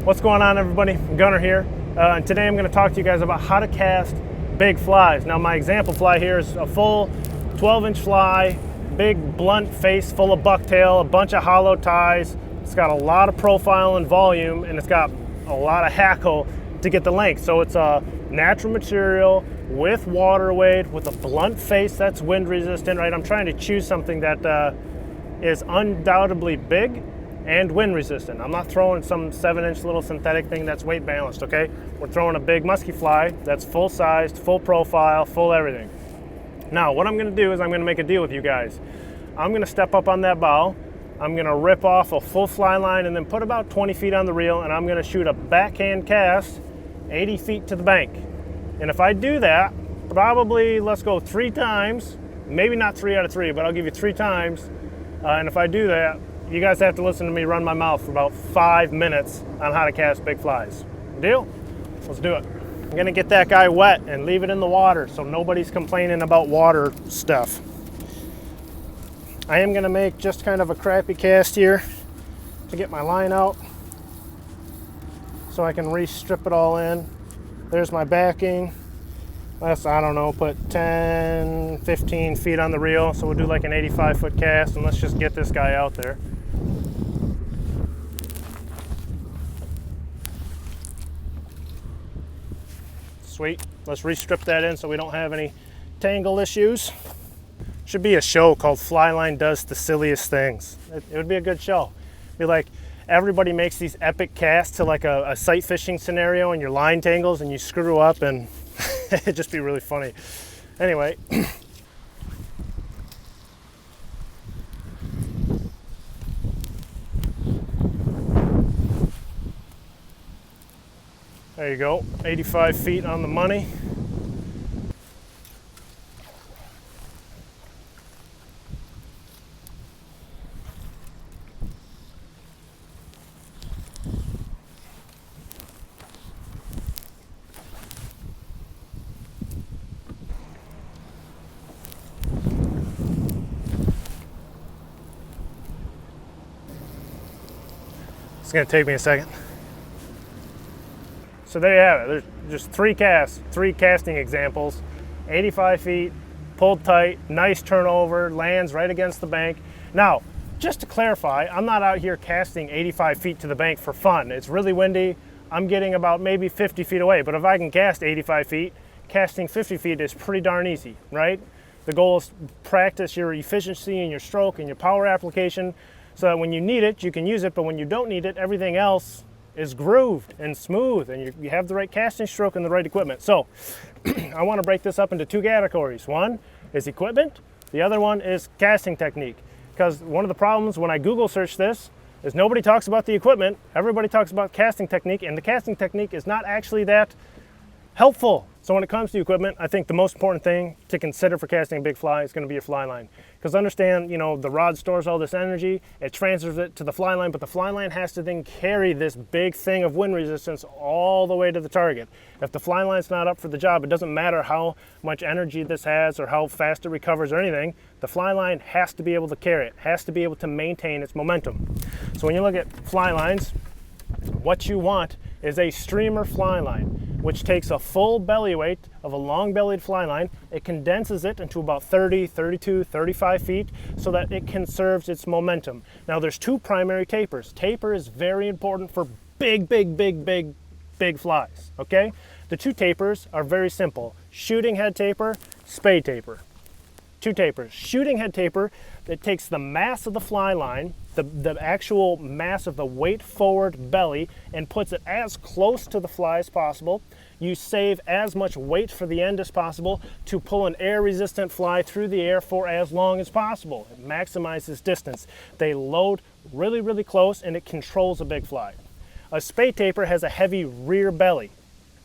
What's going on, everybody? Gunner here, and today I'm going to talk to you guys about how to cast big flies. Now, my example fly here is a full 12-inch fly, big blunt face full of bucktail, a bunch of hollow ties. It's got a lot of profile and volume, and it's got a lot of hackle to get the length. So it's a natural material with water weight, with a blunt face that's wind resistant, right? I'm trying to choose something that is undoubtedly big and wind resistant. I'm not throwing some 7-inch little synthetic thing that's weight balanced, okay? We're throwing a big musky fly that's full sized, full profile, full everything. Now, what I'm gonna do is I'm gonna make a deal with you guys. I'm gonna step up on that bow, I'm gonna rip off a full fly line and then put about 20 feet on the reel, and I'm gonna shoot a backhand cast 80 feet to the bank. And if I do that, probably, let's go 3 times, maybe not 3 out of 3, but I'll give you 3 times. And if I do that, you guys have to listen to me run my mouth for about 5 minutes on how to cast big flies. Deal? Let's do it. I'm gonna get that guy wet and leave it in the water so nobody's complaining about water stuff. I am gonna make just kind of a crappy cast here to get my line out so I can re-strip it all in. There's my backing. Let's, I don't know, put 10, 15 feet on the reel. So we'll do like an 85-foot cast, and let's just get this guy out there. Sweet. Let's re-strip that in so we don't have any tangle issues. Should be a show called Flyline Does the Silliest Things. It would be a good show. Be like, everybody makes these epic casts to like a sight fishing scenario and your line tangles and you screw up, and it'd just be really funny. Anyway. There you go, 85 feet on the money. It's gonna take me a second. So there you have it. There's just 3 casts, 3 casting examples. 85 feet, pulled tight, nice turnover, lands right against the bank. Now, just to clarify, I'm not out here casting 85 feet to the bank for fun. It's really windy. I'm getting about maybe 50 feet away, but if I can cast 85 feet, casting 50 feet is pretty darn easy, right? The goal is practice your efficiency and your stroke and your power application so that when you need it, you can use it, but when you don't need it, everything else is grooved and smooth, and you have the right casting stroke and the right equipment. So I want to break this up into 2 categories. One is equipment, the other one is casting technique. Because one of the problems when I Google search this is nobody talks about the equipment, everybody talks about casting technique, and the casting technique is not actually that helpful. So when it comes to equipment, I think the most important thing to consider for casting a big fly is going to be your fly line. Because understand, you know, the rod stores all this energy, it transfers it to the fly line, but the fly line has to then carry this big thing of wind resistance all the way to the target. If the fly line's not up for the job, it doesn't matter how much energy this has or how fast it recovers or anything, the fly line has to be able to carry it, has to be able to maintain its momentum. So when you look at fly lines, what you want is a streamer fly line, which takes a full belly weight of a long-bellied fly line. It condenses it into about 30, 32, 35 feet so that it conserves its momentum. Now, there's 2 primary tapers. Taper is very important for big flies, okay? The 2 tapers are very simple. Shooting head taper, Spey taper. 2 tapers. Shooting head taper, it takes the mass of the fly line, the actual mass of the weight forward belly, and puts it as close to the fly as possible. You save as much weight for the end as possible to pull an air resistant fly through the air for as long as possible. It maximizes distance. They load really close, and it controls a big fly. A Spey taper has a heavy rear belly.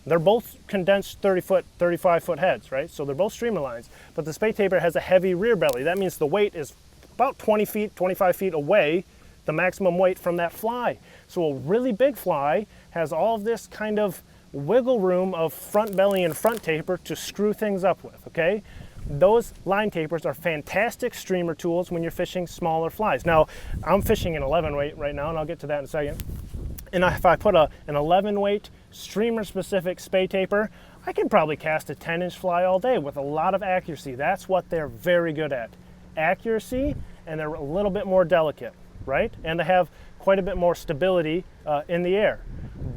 They're both condensed 30-foot, 35-foot heads, right? So they're both streamer lines, but the Spey taper has a heavy rear belly. That means the weight is about 20 feet, 25 feet away, the maximum weight from that fly. So a really big fly has all of this kind of wiggle room of front belly and front taper to screw things up with, okay? Those line tapers are fantastic streamer tools when you're fishing smaller flies. Now, I'm fishing an 11 weight right now, and I'll get to that in a second. And if I put an 11 weight streamer specific Spey taper, I can probably cast a 10-inch fly all day with a lot of accuracy. That's what they're very good at. Accuracy, and they're a little bit more delicate, right? And they have quite a bit more stability in the air.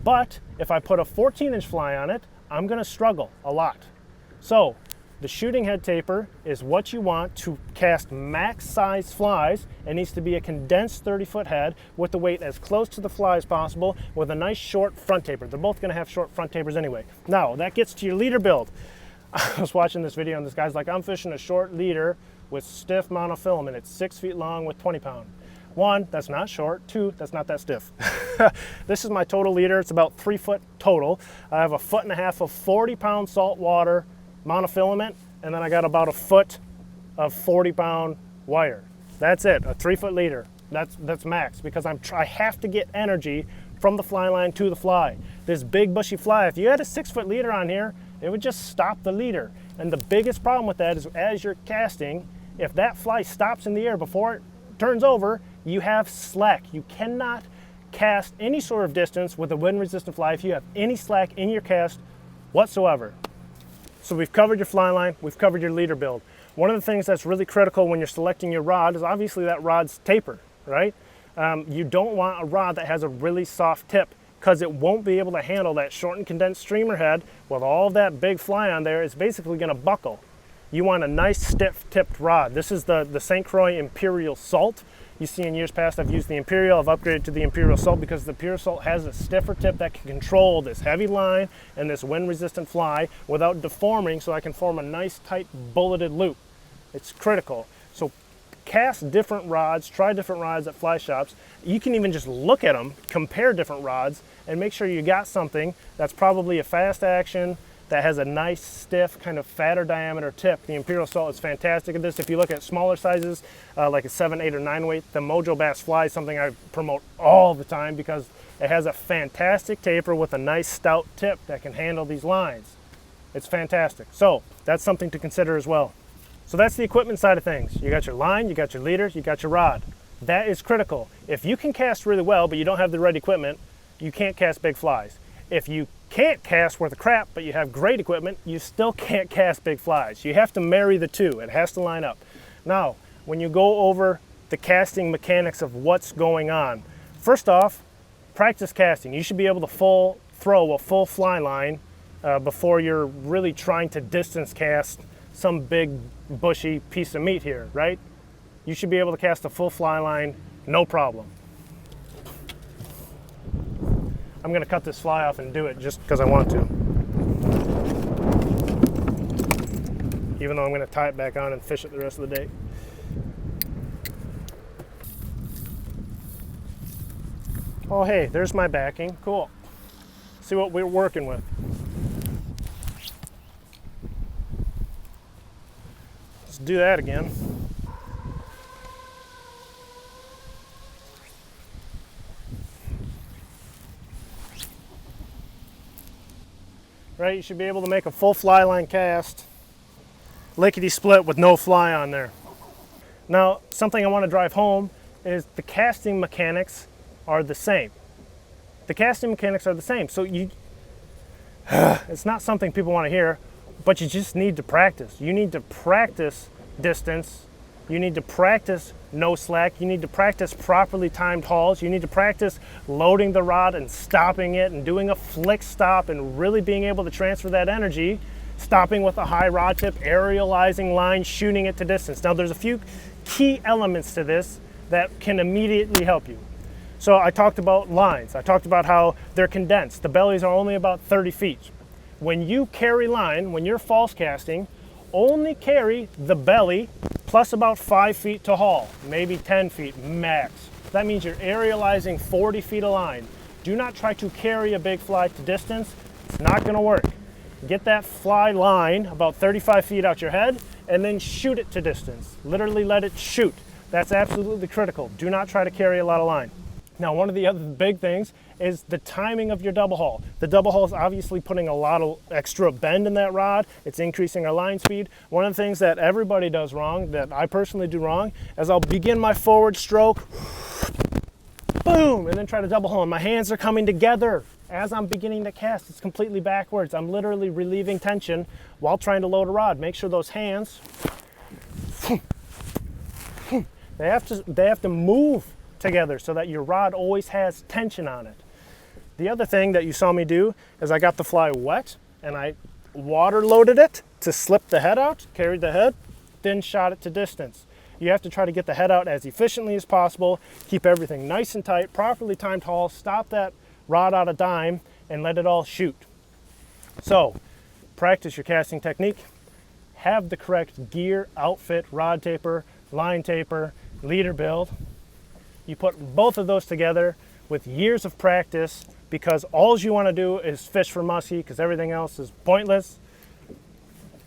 But if I put a 14-inch fly on it, I'm gonna struggle a lot. So the shooting head taper is what you want to cast max size flies. It needs to be a condensed 30-foot head with the weight as close to the fly as possible with a nice short front taper. They're both gonna have short front tapers anyway. Now, that gets to your leader build. I was watching this video and this guy's like, I'm fishing a short leader with stiff monofilament. It's 6 feet long with 20 pound. One, that's not short. Two, that's not that stiff. This is my total leader. It's about 3 foot total. I have 1.5 feet of 40 pound saltwater monofilament, and then I got about 1 foot of 40 pound wire. That's it, a 3 foot leader. That's max, because I have to get energy from the fly line to the fly. This big bushy fly, if you had a 6 foot leader on here, it would just stop the leader. And the biggest problem with that is as you're casting, if that fly stops in the air before it turns over, you have slack. You cannot cast any sort of distance with a wind resistant fly if you have any slack in your cast whatsoever. So we've covered your fly line, we've covered your leader build. One of the things that's really critical when you're selecting your rod is obviously that rod's taper, right? You don't want a rod that has a really soft tip, because it won't be able to handle that shortened condensed streamer head with all of that big fly on there. It's basically gonna buckle. You want a nice stiff tipped rod. This is the St. Croix Imperial Salt. You see in years past I've used the Imperial, I've upgraded to the Imperial Salt because the Imperial Salt has a stiffer tip that can control this heavy line and this wind resistant fly without deforming, so I can form a nice tight bulleted loop. It's critical. So cast different rods, try different rods at fly shops. You can even just look at them, compare different rods, and make sure you got something that's probably a fast action, that has a nice stiff kind of fatter diameter tip. The Imperial Salt is fantastic at this. If you look at smaller sizes, like a 7, 8, or 9 weight, the Mojo Bass Fly is something I promote all the time because it has a fantastic taper with a nice stout tip that can handle these lines. It's fantastic. So that's something to consider as well. So that's the equipment side of things. You got your line, you got your leaders, you got your rod. That is critical. If you can cast really well, but you don't have the right equipment, you can't cast big flies. If you can't cast worth a crap, but you have great equipment, you still can't cast big flies. You have to marry the two. It has to line up. Now, when you go over the casting mechanics of what's going on, first off, practice casting. You should be able to throw a full fly line before you're really trying to distance cast some big bushy piece of meat here, right? You should be able to cast a full fly line, no problem. I'm gonna cut this fly off and do it just because I want to. Even though I'm gonna tie it back on and fish it the rest of the day. Oh hey, there's my backing, cool. See what we're working with. Let's do that again. Right, you should be able to make a full fly line cast, lickety split with no fly on there. Now, something I want to drive home is the casting mechanics are the same. The casting mechanics are the same. So it's not something people want to hear, but you just need to practice. You need to practice distance. You need to practice no slack. You need to practice properly timed hauls. You need to practice loading the rod and stopping it and doing a flick stop and really being able to transfer that energy, stopping with a high rod tip, aerializing line, shooting it to distance. Now there's a few key elements to this that can immediately help you. So I talked about lines. I talked about how they're condensed. The bellies are only about 30 feet. When you carry line, when you're false casting, only carry the belly plus about 5 feet to haul, maybe 10 feet max. That means you're aerializing 40 feet of line. Do not try to carry a big fly to distance. It's not gonna work. Get that fly line about 35 feet out your head and then shoot it to distance. Literally let it shoot. That's absolutely critical. Do not try to carry a lot of line. Now, one of the other big things is the timing of your double haul. The double haul is obviously putting a lot of extra bend in that rod. It's increasing our line speed. One of the things that everybody does wrong, that I personally do wrong, is I'll begin my forward stroke boom, and then try to double haul. And my hands are coming together. As I'm beginning to cast, it's completely backwards. I'm literally relieving tension while trying to load a rod. Make sure those hands, they have to move together so that your rod always has tension on it. The other thing that you saw me do is I got the fly wet and I water loaded it to slip the head out, carried the head, then shot it to distance. You have to try to get the head out as efficiently as possible, keep everything nice and tight, properly timed haul, stop that rod out of dime, and let it all shoot. So, practice your casting technique, have the correct gear, outfit, rod taper, line taper, leader build. You put both of those together with years of practice, because all you want to do is fish for musky because everything else is pointless.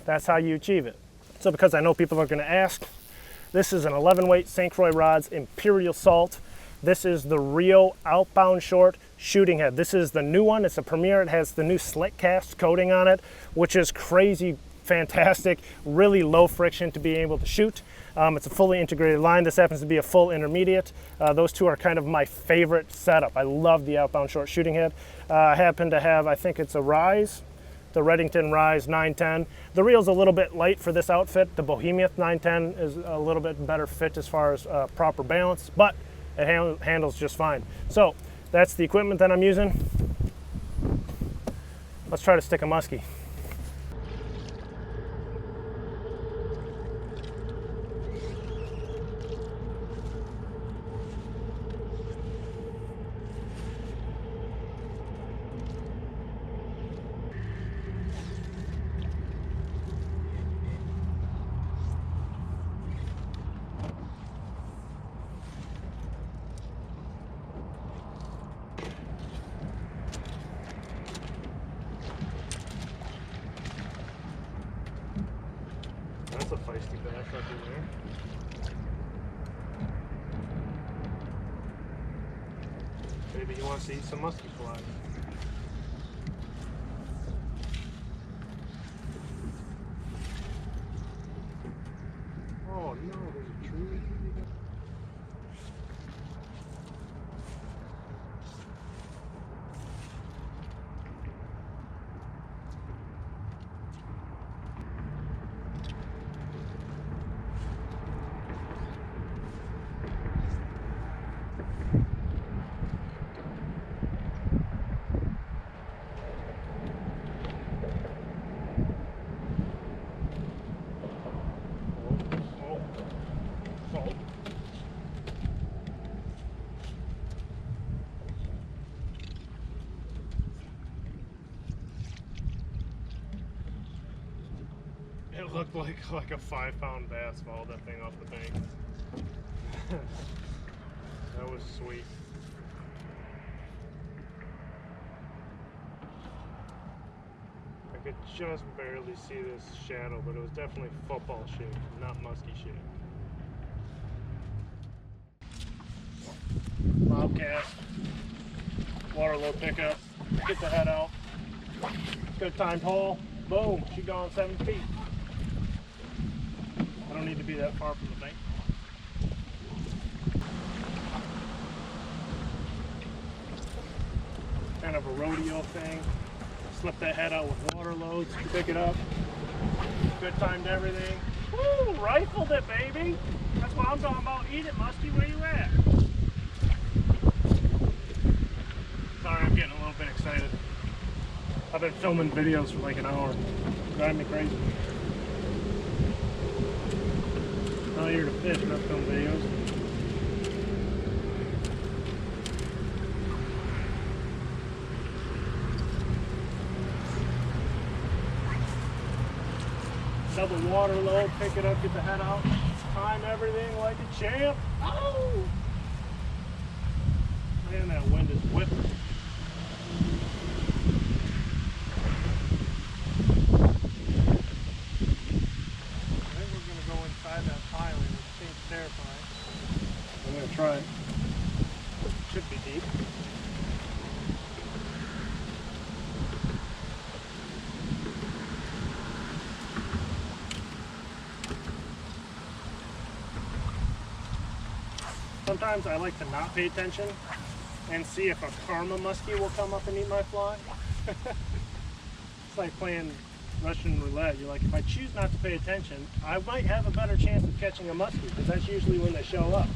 That's how you achieve it. So because I know people are going to ask, this is an 11 weight St. Croix rods, Imperial Salt. This is the Rio Outbound short shooting head. This is the new one. It's a Premier. It has the new slick cast coating on it, which is crazy fantastic, really low friction to be able to shoot. It's a fully integrated line. This happens to be a full intermediate. Those two are kind of my favorite setup. I love the Outbound short shooting head. I happen to have, I think it's a Rise, the Reddington Rise 910. The reel's a little bit light for this outfit. The Bohemian 910 is a little bit better fit as far as proper balance, but it handles just fine. So that's the equipment that I'm using. Let's try to stick a muskie. That's a feisty bass up in there. Maybe he wants to eat some musky flies. Oh no, there's a tree. It looked like a 5-pound bass followed that thing off the bank. That was sweet. I could just barely see this shadow, but it was definitely football shaped, not musky shaped. Bobcat, water low pickup, get the head out, good timed haul, boom, she gone 7 feet. I don't need to be that far from the bank. Kind of a rodeo thing. Slip that head out with water loads, pick it up. Good timed everything. Woo! Rifled it, baby! That's what I'm talking about. Eat it, Musky. Where you at? Sorry, I'm getting a little bit excited. I've been filming videos for like an hour. Driving me crazy. Not here to fish, not film videos. Double water load, pick it up, get the head out, time everything like a champ. Oh! Man, that wind is whipping. I think we're going to go inside that piling, which seems terrifying. I'm going to try it. Should be deep. Sometimes I like to not pay attention and see if a karma muskie will come up and eat my fly. It's like playing Russian roulette. You're like, if I choose not to pay attention, I might have a better chance of catching a muskie, because that's usually when they show up.